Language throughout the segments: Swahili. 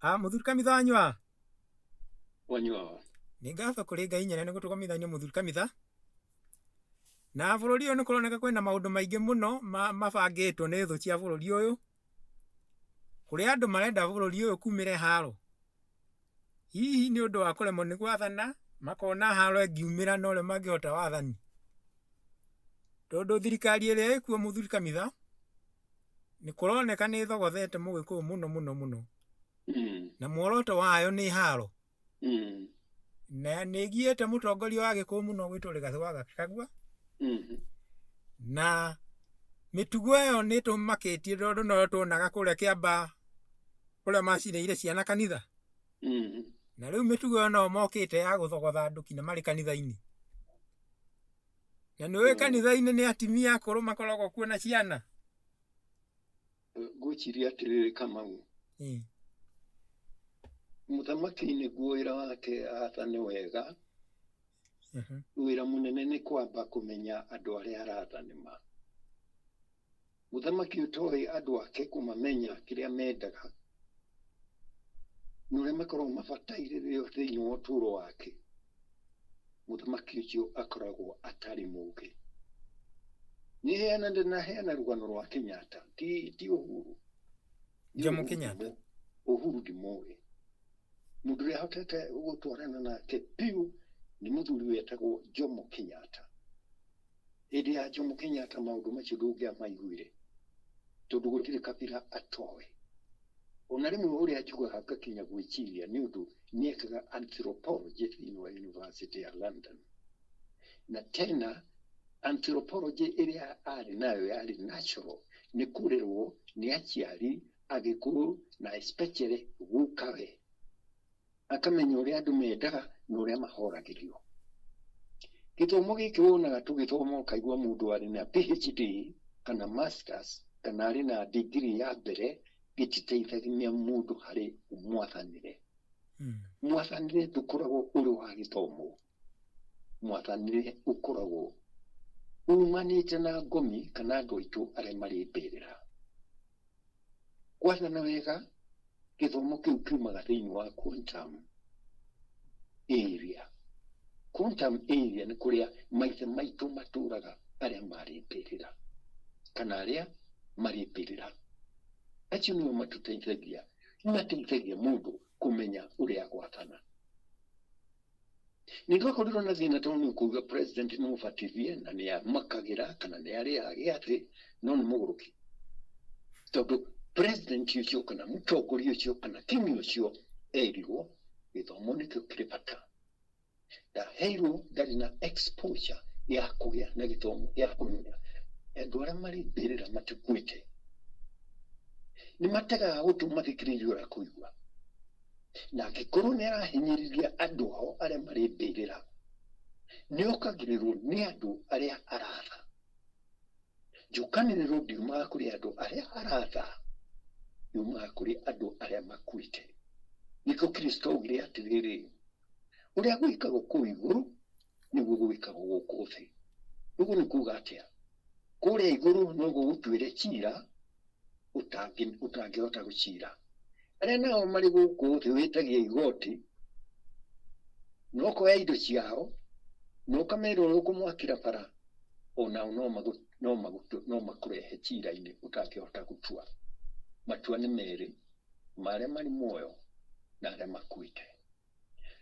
Muthuri Kamitha wanyua wanyua nĩ ngatho kũrĩ Ngai nyene nĩ gũtũgomithania Muthuri Kamitha. Na bũrũri ũyũ nĩ kũroneka kwĩna maũndũ maingĩ mũno mabangĩtwo nĩ thũ cia bũrũri ũyũ, kũrĩa andũ marenda bũrũri ũyũ kumĩre haro. Hihi nĩ ũndũ wa kũremwo nĩ gwathana, makona haro ĩngiumĩra na ũrĩa mangĩhota wathani. Tondũ thirikari ĩrĩa ĩkuo Muthuri Kamitha nĩ kũroneka nĩ thogothete Mũgĩkũyũ mũno mũno mũno. Na muoroto wayo nĩ haro. Na nĩ ĩgiĩte mũtongoria wa Gĩkũyũ mũno gwĩtwo Rigathĩ wa Gachagua. Na mĩtugo ĩyo nĩ tũmakĩtie tondũ no tuonaga kũrĩa Kĩambaa kũrĩa macinĩire ciana kanitha. Na rĩu mĩtugo ĩyo no mokĩte ya gũthogotha andũ kinya marĩ kanitha-inĩ. Na nĩ ũĩ kanitha-inĩ nĩ atimia akũrũ makoragwo kuo na ciana. Ngwĩciria atĩrĩrĩ Kamau, mũthamaki nĩguo wĩra wake athane wega. Wĩra mũnene nĩ kwamba kũmenya andũ arĩa aratha nĩma. Mũthamaki ũtoĩ andũ ake kũmamenya kĩrĩa mendaga na ũrĩa makoragwo mabataire thĩinĩ wa ũtũũro wake, mũthamaki ũcio akoragwo atarĩ mũũgĩ. Nĩheana rũgano rwa Kenyatta, ti Uhuru. Jomo Kenyatta. Uhuru ndimũĩ. Mũndũ ũrĩa hotete gũtwarana nake piũ nĩ mũthuri wetagwo Jomo Kenyatta. Hĩndĩ ya Jomo Kenyatta maũndũ macio ndũngĩamaiguire tondũ gũtirĩ kabira atoĩ. Ona rĩmwe ũrĩa njugaga ngakinya gwĩciria nĩ ũndũ nĩekaga anthropology thĩinĩ wa University ya London. Na tena anthropology ĩrĩa arĩ nayo yarĩ natural, nĩ kũrerwo nĩ aciari Agĩkũyũ na especially gukawe. Akamenya ũrĩa andũ mendaga na ũrĩa mahoragĩrio. Gĩthomo gĩkĩ wonaga tũgĩthoma ũkaigua mũndũ arĩ na PhD kana masters kana arĩ na degree ya mbere, gĩtiteithagia mũndũ harĩ mwathanĩre. Mwathanĩre ndũkoragwo ũrĩ wa gĩthomo. Mwathanĩre ũkoragwo umanĩte na ngomi kana andũ aitũ arĩa marĩ mbĩrĩra. Gwathana wega, gĩthomo kĩu kiumaga thĩinĩ wa quantum area. Quantum area nĩ kũrĩa maithe maitũ matũũraga arĩa marĩ mbĩrĩra kana arĩa marĩ mbĩrĩra. Acio nĩo matũteithagia, mateithagia mũndũ kũmenya ũrĩa gwathana. Nĩtwakorirwo na thĩna tondũ nĩ kuuga president nĩ mũbatithie na nĩ amakagĩra kana nĩ arĩaga gĩathĩ, no nĩ mũgũrũki. Tondũ president ũcio kana mũtongoria ũcio kana kimi ũcio erirwo gĩthomo nĩkĩo kĩrĩ bata. Ndaheirwo ndarĩ na exposure ya kũgĩa na gĩthomo gĩa kũmenya andũ arĩa marĩ mbĩrĩra matikuĩte. Nĩ mategaga gũtũma thikĩrĩrio ũrĩa kũigua. Na angĩkorwo nĩ arahinyĩrĩria andũ hao arĩa marĩ mbĩrĩra, nĩ okagĩrĩrwo nĩ andũ arĩa aratha. Njũkanĩrĩro ndiumaga kũrĩ andũ arĩa aratha, yumaga kũrĩ andũ arĩa makuĩte. Nĩkĩo Kristo augire atĩrĩrĩ, ũrĩa gwĩkagwo kũu igũrũ nĩguo gwĩkagwo gũkũ thĩ. Ũguo nĩ kuuga atĩa? Kũrĩa igũrũ no gũgũtuĩre ciira ũtangĩhota gũcira. Arĩa nao marĩ gũkũ thĩ wĩtagia igoti, no kuoya indo ciao, no ũkamera ũrĩa ũkũmwakĩra bara, onao no makũrehe ciira-inĩ ũtangĩhota gũtua. Matua nĩ merĩ, marĩa marĩ muoyo na arĩa makuĩte.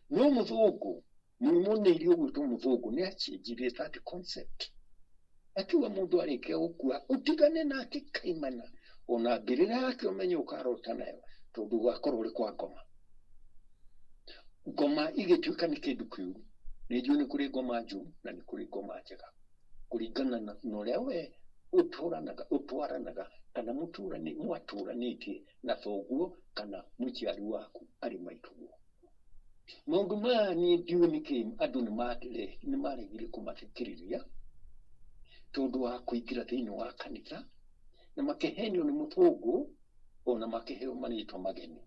No mũthũngũ, mũnĩiri ũgwĩtwo mũthũngũ nĩ acenjirie that concept. Akiuga mũndũ arĩkia gũkua ũtigane nake kaimana, ona mbĩrĩra yake ũmenye ũkarota nayo tondũ ũgakorwo ũrĩ kwa ngoma. Ngoma igĩtuĩka nĩ kĩndũ kĩũru. Nĩ njũĩ nĩ kũrĩ ngoma njũru na nĩ kũrĩ ngoma njega, kũringana na ũrĩa we ũtwaranaga kana mwatũranĩtie na thoguo kana mũciari waku arĩ maitũguo. Maũndũ maya niĩ ndiũĩ nĩkĩ andũ nĩ maregire kũmathikĩrĩria tondũ wa kũingĩra thĩinĩ wa kanitha na makĩhenio nĩ mũthũngũ ona makĩheo marĩtwa mageni.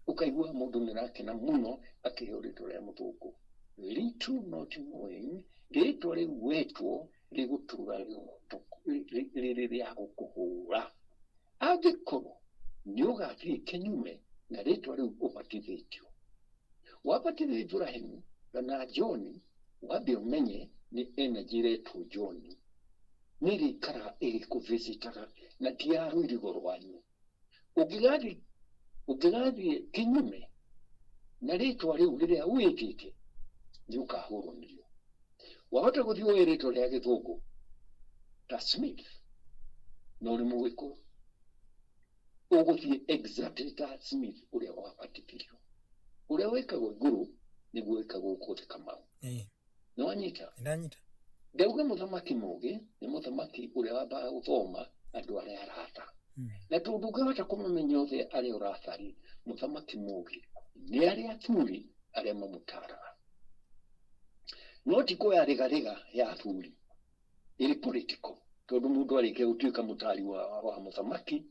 Ũkaigua mũndũ nĩ arakena mũno akĩheo rĩtwa rĩa mũthũngũ. Little not knowing, rĩtwa rĩu wetwo rĩgũtũra rĩrĩ rĩa gũkũhũra. Angĩkorwo nĩ ũgathiĩ kinyume na rĩtwa rĩu ũbatithĩtio. Wabatithio Ibrahimu na John, wambe ũmenye nĩ energy ĩretwo John nĩ rĩikara ĩgĩkũvisitaga na ti ya rũirigo rwanyu. Ũngĩgathiĩ kinyume na rĩtwa rĩu rĩrĩa wĩkĩte nĩ ũkahũrwo nĩrĩo. Wahota gũthiĩ ũĩ rĩtwa rĩa Gĩthũngũ ta Smith na ũrĩ Mũgĩkũyũ, ũgũthiĩ exactly ta Smith ũrĩa wabatithirio. Ũrĩa wĩkagwo igũrũ nĩguo wĩkagwo gũkũ Kamau. Nĩ wanyita? Ndanyita. Ndauga mũthamaki mũũgĩ nĩ mũthamaki ũrĩa wambaga gũthoma andũ arĩa arata. Na tondũ ndũngĩhota kũmamenya othe arĩa ũrathari, mũthamaki mũũgĩ nĩ arĩa athuri arĩa mamũtaraga. No ti kuoya rĩgarĩga ya athuri ĩrĩ political, tondũ mũndũ arĩkia gũtuĩka mũtari wa mũthamaki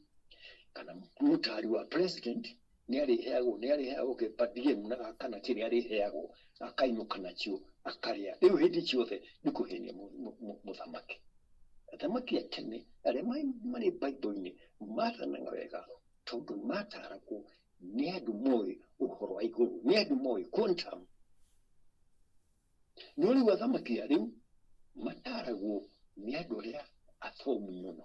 kana mũtari wa president nĩ arĩheagwo kĩpatiem na kana kĩrĩa arĩheagwo akainũka nacio akarĩa. Rĩu hĩndĩ ciothe nĩ kũhenia mũthamaki. Athamaki a tene arĩa marĩ Bible-inĩ maathanaga wega tondũ maataragwo nĩ andũ moĩ ũhoro wa igũrũ, nĩ andũ moĩ quantum. No rĩu athamaki a rĩu mataragwo nĩ andũ arĩa athomu mũno.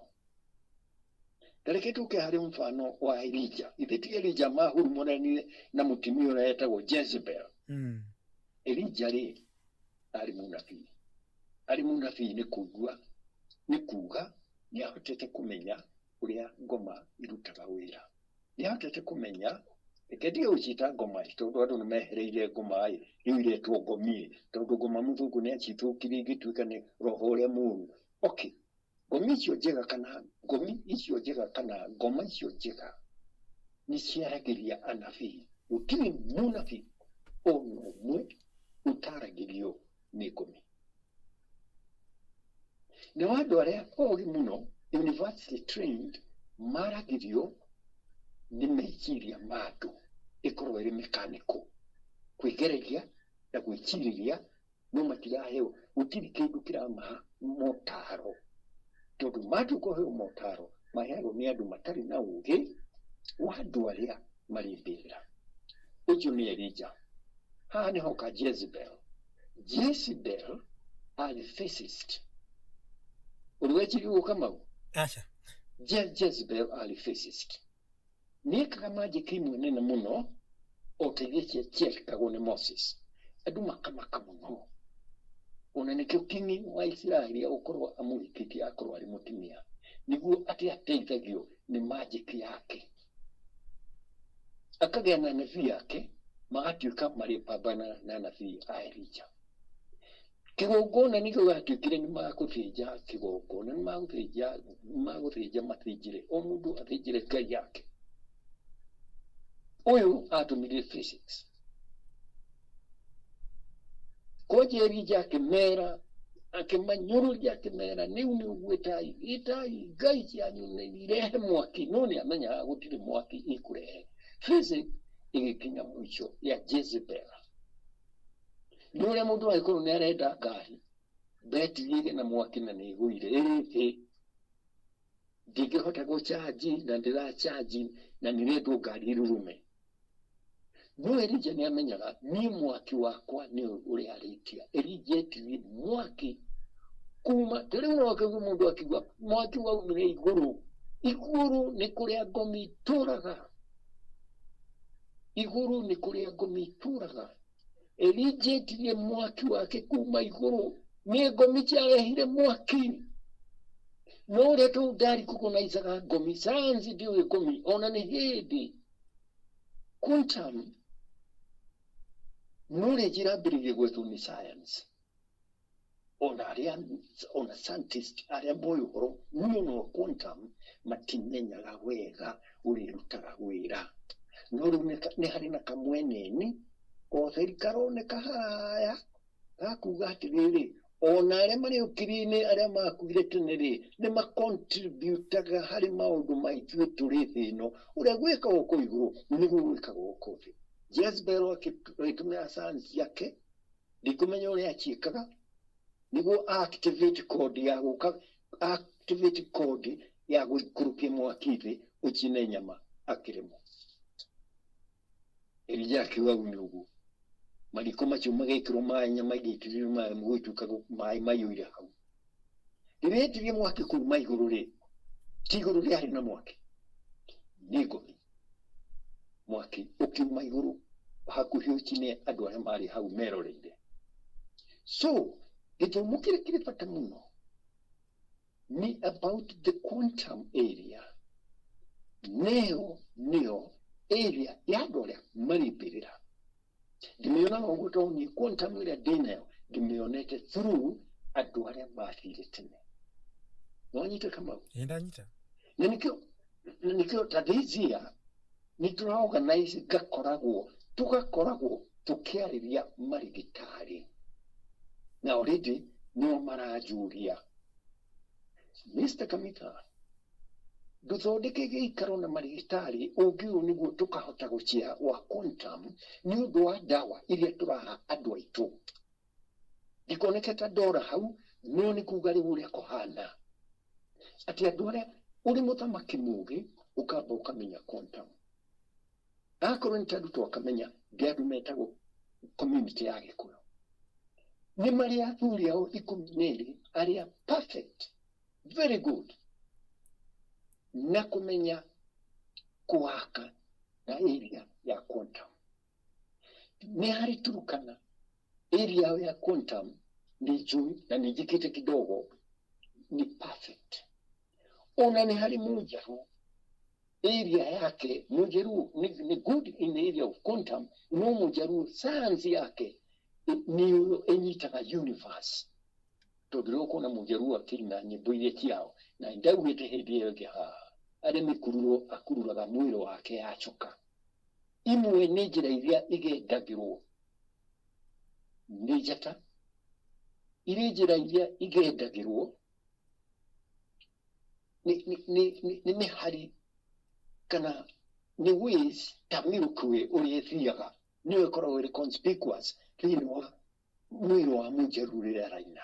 Tareke tũke harĩ mfano wa Elijah. Ithe ti Elijah mahurumũranire na mũtumia ũrĩa etagwo Jezebel. Elijah rĩ arĩ mũnabii. Arĩ mũnabii nĩ kuuga nĩ ahotete kũmenya ũrĩa ngoma irutaga wĩra. Nĩ ahotete kũmenya, reke ndige gũciĩta ngoma tondũ andũ nĩ mehereire ngoma rĩu iretwo ngomi, tondũ ngoma mũthũngũ nĩ acithũkirie igĩtuĩka nĩ roho ũrĩa mũũru. Okay, ngoma icio njega kana ngoma icio njega nĩ ciaragĩria anabii. Gũtirĩ mũnabii ona ũmwe ũtaragĩrio nĩ ngoma. Na andũ arĩa ogĩ mũno university trained maragĩrio nĩ meciria ma andũ, ĩkorwo ĩrĩ mechanical, kwĩgereria na gwĩcirĩria, no matiraheo. Gũtirĩ kĩndũ kĩramaha motaro, tondũ matuĩka kũheo motaro maheagwo nĩ andũ matarĩ na ũũgĩ wa andũ arĩa marĩ mbĩrĩra. Ũcio nĩ Elijah. Haha nĩ hoka Jezebel. Jezebel arĩ physicist. Ũrwecirie gũka mau? Aca. Jezebel arĩ physicist. Nĩ ekaga magic imwe nene mũno o ta iria ciekagwo nĩ Moses. Andũ makamaka mũno. Ona nĩkĩo kingi wa Isiraeli agũkorwo amũhikĩtie akorwo arĩ mũtumia, nĩguo atĩ ateithagio nĩ magic yake. Akagĩa na nabii yake, magatuĩka marĩ pambana na nabii a Elijah. Kĩgongona nĩkĩo gĩatuĩkire nĩ magũthĩnja kĩgongona, nĩ magũthĩnja mathĩnjĩre, o mũndũ athĩnjĩre ngai yake. Ũyũ atũmĩrire physics. Koja Elijah akĩmanyũrũria akĩmera rĩu nĩ ũgwĩtai, itai ngai cianyu nĩ irehe mwaki, no nĩ amenyaga gũtirĩ mwaki ikũrehe. Physics ĩgĩkinya mũico ya Jezebel. Nĩ ũrĩa mũndũ agĩkorwo nĩ arenda ngari, betiri na mwaki na nĩ ĩgũire, ndingĩhota gũchanji na ndĩrachanji na nĩrendwo ngari ĩrurume. No Elijah nĩ amenyaga niĩ mwaki wakwa nĩ ũrĩa arĩkia. Elijah etirie mwaki kuma, tũrĩ mwaki mũndũ akiuga mwaki waumire igũrũ. Igũrũ nĩ kũrĩa ngomi itũraga. Igũrũ nĩ kũrĩa ngomi itũraga. Elijah etirie mwaki wake kuma igũrũ. Nĩ ngomi ciarehire mwaki. No ũrĩa tũu ndari kũgonaicaga ngomi, sayansi ndiũĩ ngomi, ona nĩ hĩndĩ. Quantum knowledge irambĩrĩirie gwethwo nĩ science. Ona scientist arĩa moĩ ũhoro mũno wa quantum matimenyaga wega ũrĩa ĩrutaga wĩra. No rĩu nĩ harĩ na kamweneni gotheri karoneka haraya gakuga atĩrĩrĩ, ona arĩa marĩ ũkiri-inĩ arĩa makuire tene rĩ, nĩ macontributaga harĩ maũndũ maithuĩ tũrĩ thĩ ĩno. Ũrĩa gwĩkagwo kũu igũrũ nĩguo gwĩkagwo kũu thĩ. Jezebel agĩtũmĩra science yake, ndikũmenya ũrĩa aciĩkaga, nĩguo activate code ya gũikũrũkia mwaki thĩ ũcine nyama akĩrĩmwo. Erija kiwa unugu. Mariko macho magekiro mai nya magitiri mai mwitu kago mai mayuira hau. Diretiri mwake ku mai gurure. Tigurure hari na mwake. Nigo. Mwake oki mai guru hakuhio chine adware mari hau merorinde. So, ito mukire kire patamuno. Ni about the quantum area. Neo area yadore mari birira. Dimeona ngoto ni quantum area denial dimeonete through adware mari litene. Wanyita kama Enda nyita. Nikio tadizia ni organize gakoragwo tukiariria marigitari. Na already no marajuria. Mr. Kamita, duthondeke giikaro na marigitari ungiu niguo tukahota gucia wa quantum ni undu wa dawa iria turaha andu aitu. Ndikoneketa ndora hau no ni kuga riu uria kuhana. Ati andu aria uri muthamaki mugi ukamba ukamenya quantum. Akorwo nitaruta ukamenya ndiandu metagwo community ya Gikuyu. Ni maria athuri ao 12 aria perfect, very good, na kumenya kuwaka na area ya quantum. Ni hari Turukana area ya quantum ni juu na ni jikite kidogo ni perfect. Ona ni hari Mujeru area yake Mujeru ni good in the area of quantum. No Mujeru science yake ni enyitaga universe. Todroko na Mujeru akina nyimbo iria ciao na ndauwete hindi iyo ha ari mikururo akururaga mwiro wake achoka. Imwe ni njira iria igendagirwo ni jata iri njira iria igendagirwo ni mihari kana ni ways tamirukwe uri thiaga niwe korwo iri conspicuous thini wa mwiro wa Mujeru rira raina.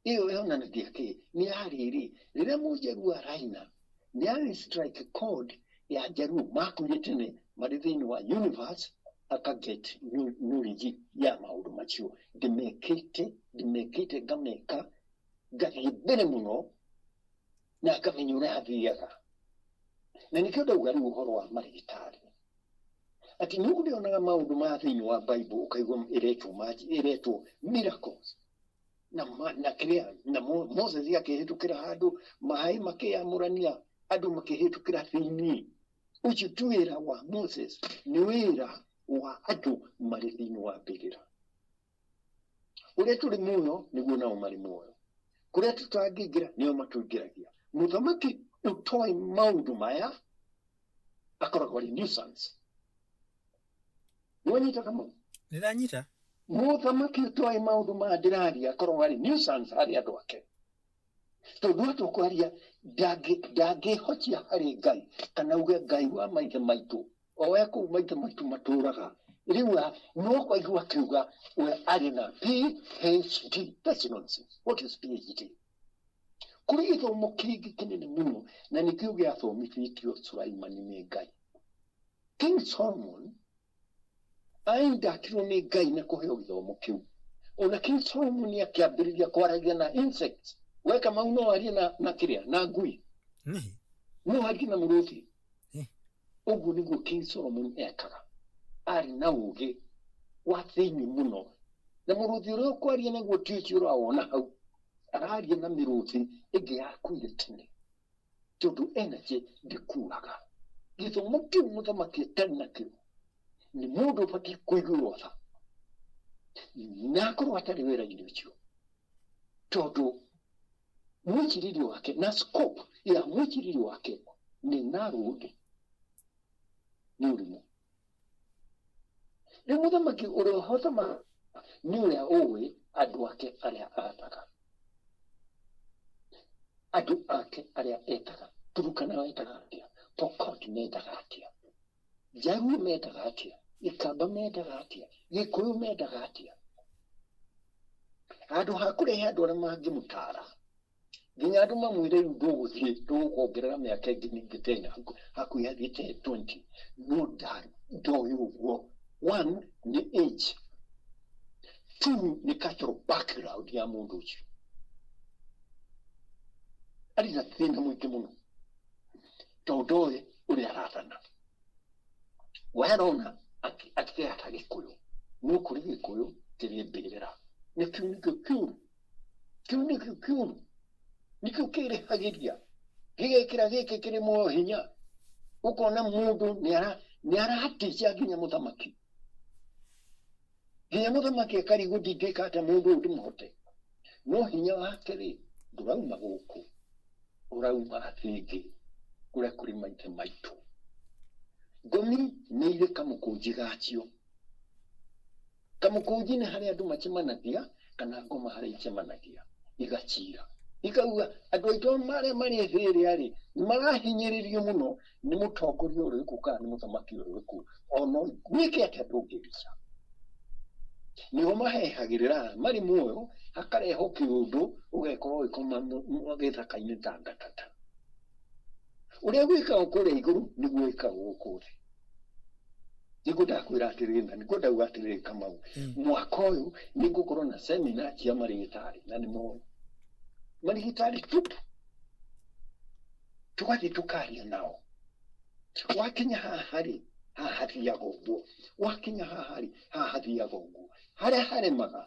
Iyo yonanagia ki ni hariri rira Mujeru araina ni ari strike code ya Jaru makuritene mari thini wa universe akaget knowledge ya maundu macio dimekite gameka gathibere muno na akamenyura athiaga. Na nikio ndauga riu uhoro wa marigitari ati nugu ndionaga maundu ma thini wa Bible ukaigwa iretwo miracles na kiria na Moses yakihitukira handu mahai makiyamurania andu makihitukira thini. Ucio tu wira wa Moses ni wira wa andu mari thini wa mbirira. Uria turi muyo niguo nao mari muyo. Kuria tutangingira nio matungiragia. Muthamaki utoi maundu maya akoragwo ari nuisance. Niwanyita kama Niranyita. Muthamaki utoi maundu ma ndiraria akoragwo ari nuisance hari andu ake. Tondu atukwaria ndangihokia hari Ngai kana uge Ngai wa maithe maitu owe kuu maithe maitu maturaga riu no kwaigua kiuga we ari na PhD. That's nonsense. What is PhD? Kuri ithomo kingi kinene muno na nikio giathomithitio Sulaimani ni Ngai. King Solomon aindakirwo ni Ngai na kuheo githomo kiu. Ona King Solomon akiambiriria kwaragia na insects. Weka mauno ari na kiria na ngui. No hari na muruthi. Ugu niguo King Solomon ekaga. Ari na uge wa thini muno. Na muruthi uria kwaria naguo tici urawona hau. Araria na miruthi igi yakuire tene. Tondu energy ndikuraga. Githomo kiu muthamaki atari nakio ni mundu ubati kuigua tha. Na akorwo atari wira-ini ucio. Tondu mwikiriri wake na scope ya mwikiriri wake ni narrow ni urimu. Ni muthamaki uria hotama ni uria uwi andu ake aria ataga. Andu ake aria etaga. Turukana etaga atia. Pokot metaga atia. Jaru metaga atia. Ikamba metaga atia. Gikuyu metaga atia. Andu hakurehe andu aria mangimutara. Nginya andu mamwire nduguthie tukuongerera miaka ingi ningi tena hakuya thiete 20 no done ndoyo one ni age, two ni cultural background ya mundu ucio ari na thina mwingi muno tondoe uri arathana werona akitheta gikuyu no kuri gikuyu kiri mbirira ni kiu nikio kiri hagiria gigekira gike kiri mo hinya ukona mundu ni arahatisha ginya muthamaki akari gudidika ata mundu ndimuhote no hinya wake ri ndurauma guku urauma athingi kuria kuri maite maitu gomi ni ile kamukunji gacio kamukunji ni haria andu macemanagia kana ngoma haria icemanagia igacira ikauga andu aitu mari thiri ari marahinyiririo muno ni mutongoria uriku kana ni muthamaki uriku ono wiki ate ndungirisha niho mahehagirira mari muoyo akareho kiundu ugekorwo ikoma githaka-ini tangatata uria gwikaga kuria iguru niguo ikaga guku thi niguo ndakwira atiriri na niguo ndauga atiriri Kamau mwaka uyu nigukorwo na semina cia marigitari na ni moyo marigitari tupu tukathi tukaria nao wakinya hahari hathiaga uguo wakinya hathiaga uguo haria haremaga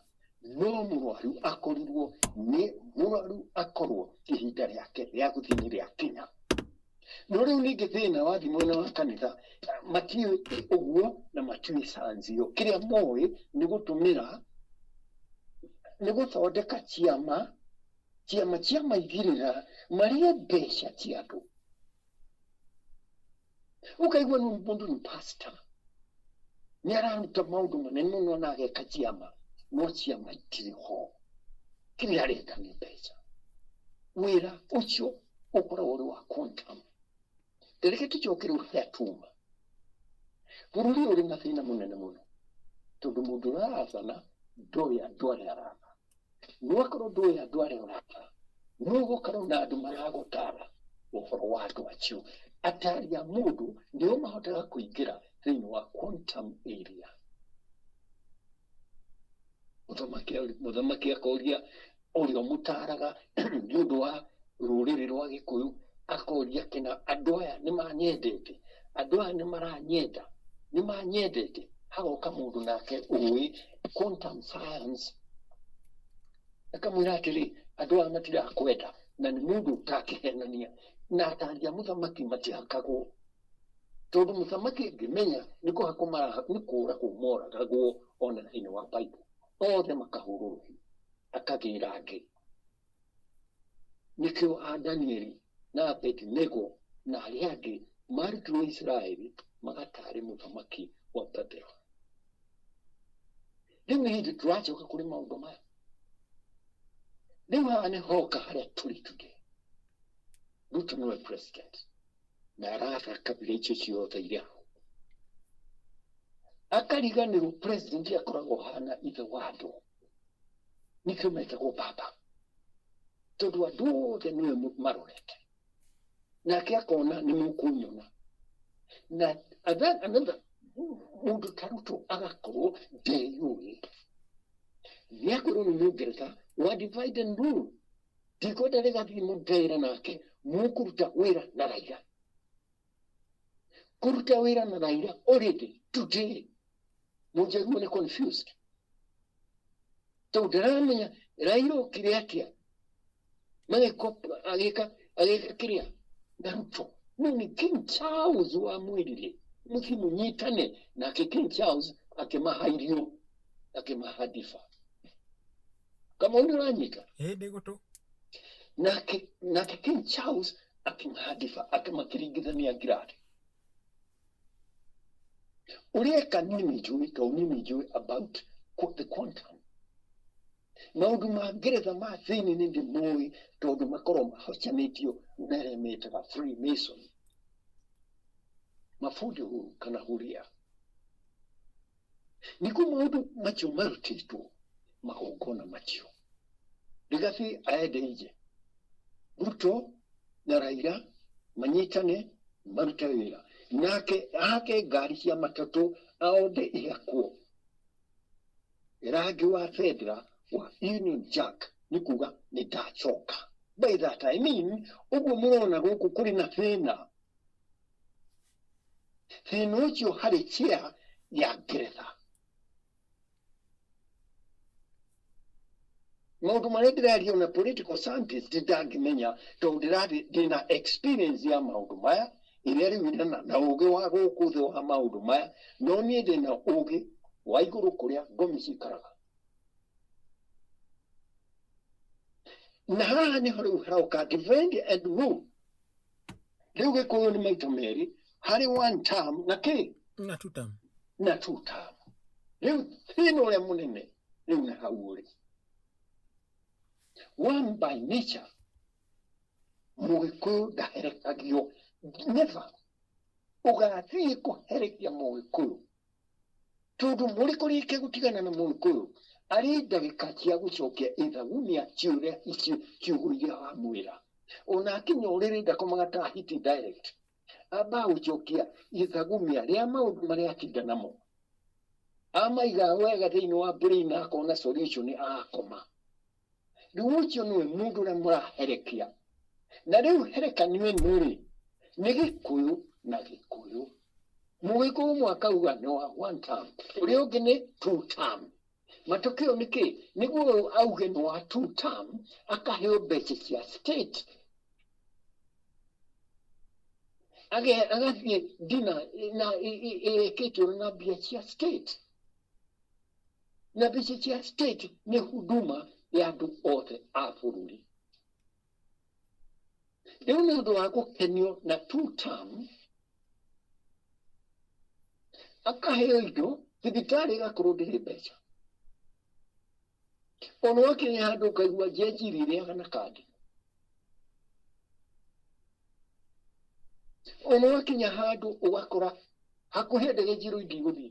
no murwaru akorirwo ni murwaru akorwo ihinda riake ria guthini riakinya no riu ningi thina wathi mwena wa kanitha matiwe uguo na matiwe sanzio kiria moi ni gutumira ni guthondeka ciama cia maigirira maria mbeca cia andu ukaigua ni mundu ni pastor ni araruta maundu manene muno na ageka ciama no ciama itiriho kiria areka ni mbeca wira ucio ukoragwo uri wa quantum reke tucokere uria tuma bururi uri na thina munene muno tondu mundu arathana ndoya ndware aratha no akorwo ndoya ndware aratha no gukorwo na andu maragutara uhoro wa andu acio atari ya mundu ndio mahotaga kuingira thiini wa quantum area muthamaki akoria uria mutaraga ni undu wa ruriri rwa gikuyu akoria kina andu aya ni manyendete andu aya ni maranyenda ni manyendete hagoka mundu nake uwi quantum science akamwira atiri andu aya matira kwenda na ni mundu utakihenania na ataria muthamaki matiakagwo tondu muthamaki ngimenya niko hakumara nikura kumora kagwo ona thiini wa Bible othe makahururuhi akagira angi nikio Danieli na Abednego na aria angi marutirwo Israeli magatari muthamaki wa Babeli riu hindi turacoka kuri maundu maya riu haha nihoka haria turi today Ruto niwe president na aratha kabila icio ciothe iria ho akariganirwo president akoragwo hana ithe wa andu nikio metagwo baba tondu andu othe niwe marorete nake akona ni mukunyona na another mundu ta Ruto agakorwo ndeyui niakorwo ni Mungeretha wa divide and rule ndiko ndarigathi mundeira nake mukuruta wira na Raila kuruta wira na Raila already today mujagu ni confused tondu ndaramenya Raila ukire atia magikopa agika kiria na Ruto ni King Charles wa mwirire mukimunyitane na King Charles akimahairio akimahadifa kama undiranyika ndigutu na King Charles akimahadifa akimakiringithania ngirari urieka nini jui about the quantum maundu ma Ngeretha ma thini ni ndi moi tondu makorwo mahocanitio neremetaga Freemason mafundi huru kana huria niko maundu macio marutitwo magongona macio rigathi aende ije Ruto na Raila manyitane marute wira nake ake ngari cia matatu aonde ihakuo rangi wa fedra wa Union Jack ni kuga ni ndachoka. By that I mean uguo murona guku kuri na thina ucio hari chia ya Ngeretha. Maundu maria ndiraria na political scientist ndangimenya tondu ndina experience ya maundu maya iria riu na ugi wa guku thi wa maundu maya no nie ndina ugi wa iguru kuria ngomi cikaraga. Na haha niho riu harauka divide and rule. Riu Gikuyu ni maita meri hari one term na ki na two term. Na two term. Riu thina uria munene riu na hau uri. One by nature, Mugikuyu ndaherekagio never. Ugathii kuherekia Mugikuyu tondu muri kurike gutigana na Mugikuyu ari ndagika cia gucokia ithagumia ciuria icio ciuguria wa mwira ona kinya uriri ndakomaga ta hit direct aba ucokia ithagumia ria maundu maria atinda namo amaiga wega thiini wa brain akona solution akoma. Riu ucio niwe mundu uria muraherekia na riu herekanio nuri ni Gikuyu na Gikuyu. Mugikuyu mwaka uga ni wa one term uria ungi ni two term. Matokeo niki niguo auge ni wa two term akaheo mbeca cia state agathie dina na kitu na mbia cia state na mbia cia state ni huduma ya andu othe a bururi. Riu ni undu wa gukenio na two term akaheo indo thibitari igakorwo ndiri mbeca ono wakinya handu ukaigua njenjirire kana kandi ono wakinya handu ugakora hakuhe ndege njiro ndigũthiĩ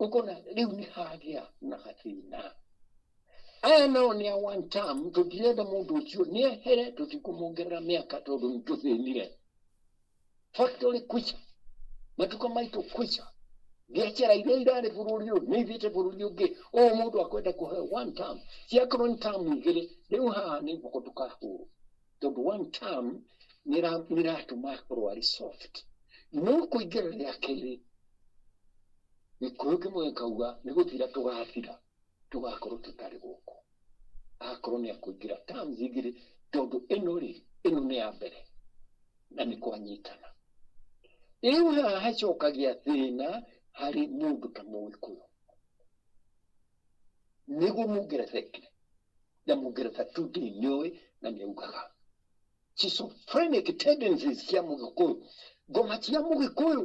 ukona riu ni hagia na hathina. Aya nao ni a one term tutirenda mundu ucio ni ehere tutikumongerera miaka tondu nituthinire factory kwica matuko maitu kwica biashara iria irari bururi uyu ni ithiite bururi ungi o mundu akwenda kuhe one term ciakorwo ni term igiri riu haha ni guko tukahuru tondu one term niratuma akorwo ari soft no kuingira ria kiri Gikuyu kimwe kauga ni guthira tugathira tugakorwo tutari guku akorwo ni akuingira terms igiri tondu ino ni ya mbere na ni kwanyitana. Riu haha hacokagia thina hari mundu ta Mugikuyu niguo Mungeretha na Mungeretha tudi nioi na niugaga schizophrenic tendencies cia Mugikuyu ngoma cia Mugikuyu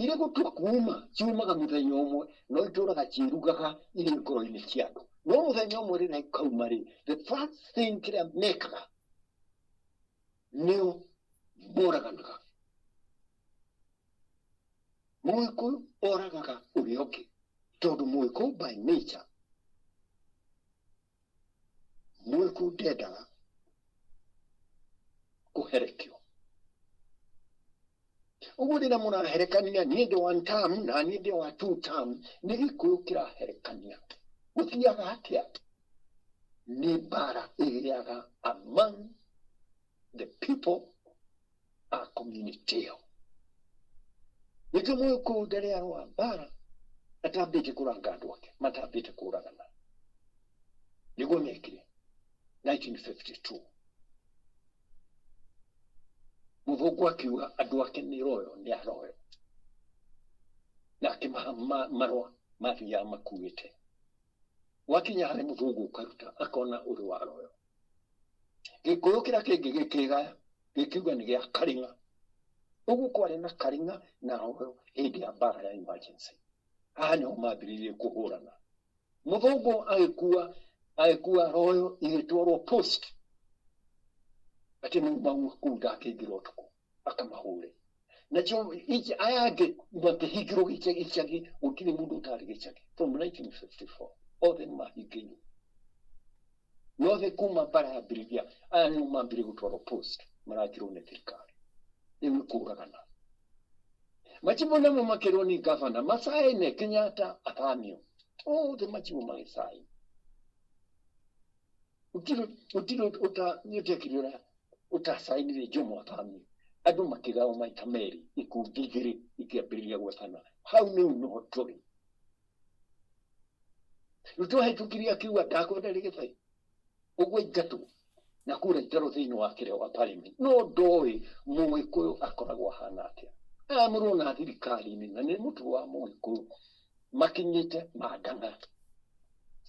ire gutua kuuma ciumaga muthenya umwe no ituraga cirugaga ire ngoro-ini cia andu no muthenya umwe rĩrĩa ikauma rĩ the first thing kĩrĩa mekaga nĩo moraganaga. Mugikuyu oragaga ũrĩa ũngĩ tondu Mugikuyu by nature Mugikuyu ndendaga kuherekio. Uguo rĩrĩa mũraherekania niĩ ndĩ one term na niĩ ndĩ wa two term nĩ Gikuyu kĩraherekania gũthiaga atĩa nĩ mbara ĩgĩaga among the people a community ĩyo. Nĩkĩo Mugikuyu ndarĩ arũa mbara atambĩte kũranga andũ ake matambĩte kũragana nĩguo mekire 1952 Mũthũngũ akiuga andũ ake nĩ royo nĩ aroyo na akĩmaha marũa mathiaga makuĩte. Wakinya harĩ Mũthũngũ ũkaruta akona ũrĩ wa royo. Gikuyu kĩrĩa kĩngĩ gĩkĩgaya gĩkiuga nĩ gĩa Karinga. Ũguo kwarĩ na Karinga na royo hĩndĩ ya mbara ya emergency. Haha nĩho mambĩrĩirie kũhũrana. Mũthũngũ agĩkua royo igĩtwarwo post ati mauma kuu ndakĩingĩra ũtukũ akamahũre. Nacio aya angĩ makĩhingĩrwo gĩcagi gũtirĩ mũndũ ũtarĩ gĩcagi from 1954 othe nĩ mahingĩirwo. No othe kuma mbara yambĩrĩria aya nĩo mambĩrĩirie gũtwarwo post marangĩrwo nĩ thirikari. Ni kuragana. Machimu namo makeroni gavana Masai ne Kenyatta atamio. Oh, the machimu Masai. Utilo uta nitekirira uta saini Jomo atamio. Adu makigao maitameri ikudigiri ikiabiria watana. How new no tori. Luto haitukiria kiwa dako delegate. Ogwe gatu. Na kura itaro thini wa kire wa parliament. No doi Muikuyu akoragwa hana atia. Amurona thirikari na ni mutu wa Muikuyu makinyite magana.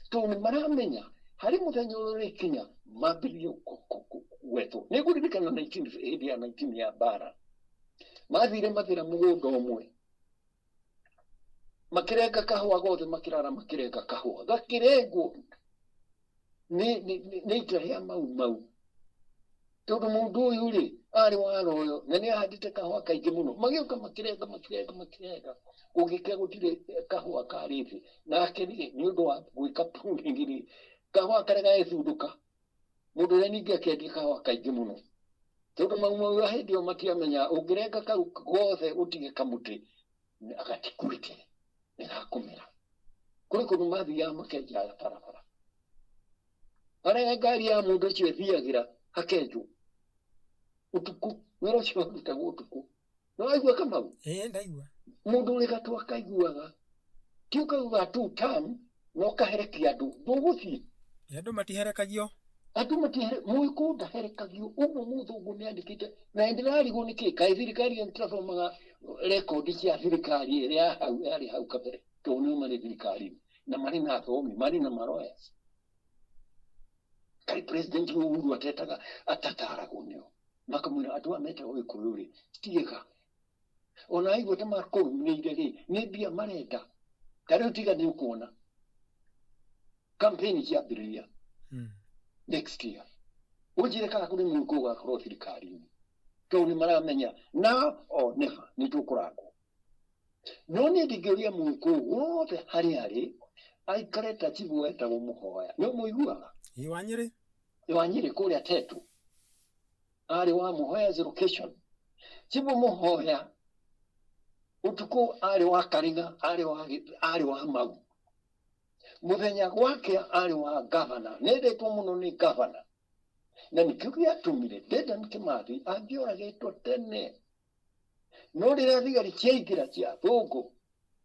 Toni maramenya hari muthenya uri Kenya mabirio wetu. Ni kuririkana 19 ya bara. Mathire mugundo umwe. Makirenga kahua gothe makirara makirenga kahua. Gakirengo ni itahia mau. Tondu mundu uyu ri ari wa royo na ni ahandite kahua kaingi muno magioka makirenga ugike gutire kahua karithi na akiri ni undu wa gwika pruning kahua karega ithunduka mundu ni ningi akendi kahua kaingi muno tondu mau ahendio matiamenya ungirenga kau gothe utige kamuti agatikurite ni gakumira kuri kundu mathia makenja barabara ara ngari ya mundu ucio thiagira hakenju utuku wero cio ndutaga utuku no aigua Kamau ndaigua mundu uri gatu akaiguaga kiuka uga tu tam no kaherekia andu nduguthi andu matiherekagio andu Muikuyu ndaherekagio umu muthungu ni andikite na endirarigo niki kai thirikari ntirasomaga record cia thirikari iria hau ari hau kabere tonu mari thirikari na mari na thomi mari na maroyas kai president Uhuru atetaga atatarago nio makamwira atu amete Muikuyu ri tiga ona igwe ta marko ni bia marenda kare tiga ni ukuona campaign cia biria next year ujire kana kuri Muikuyu gakorwo thirikari toni maramenya na never ni tukurako no ni ndigeria Muikuyu wothe hari aikareta chibu eta gumuhoya no muiguaga Wanyiri kuria Tetu ari wa Muhoya's location chibu muhoya utuku ari wa Karinga ari wa Mau muthenya gwake ari wa governor nendetwo muno ni governor na nikiugi atumire Dedan Kimathi angioragetwo tene no rira thigari ciaingira cia thungu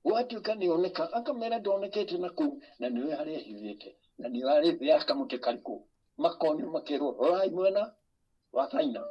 gwatuika nioneka akamera ndonekete na kuu na niwe hari ahithite na niwe hari thia kamuti kariku makoni makero rai mwena wa Thaina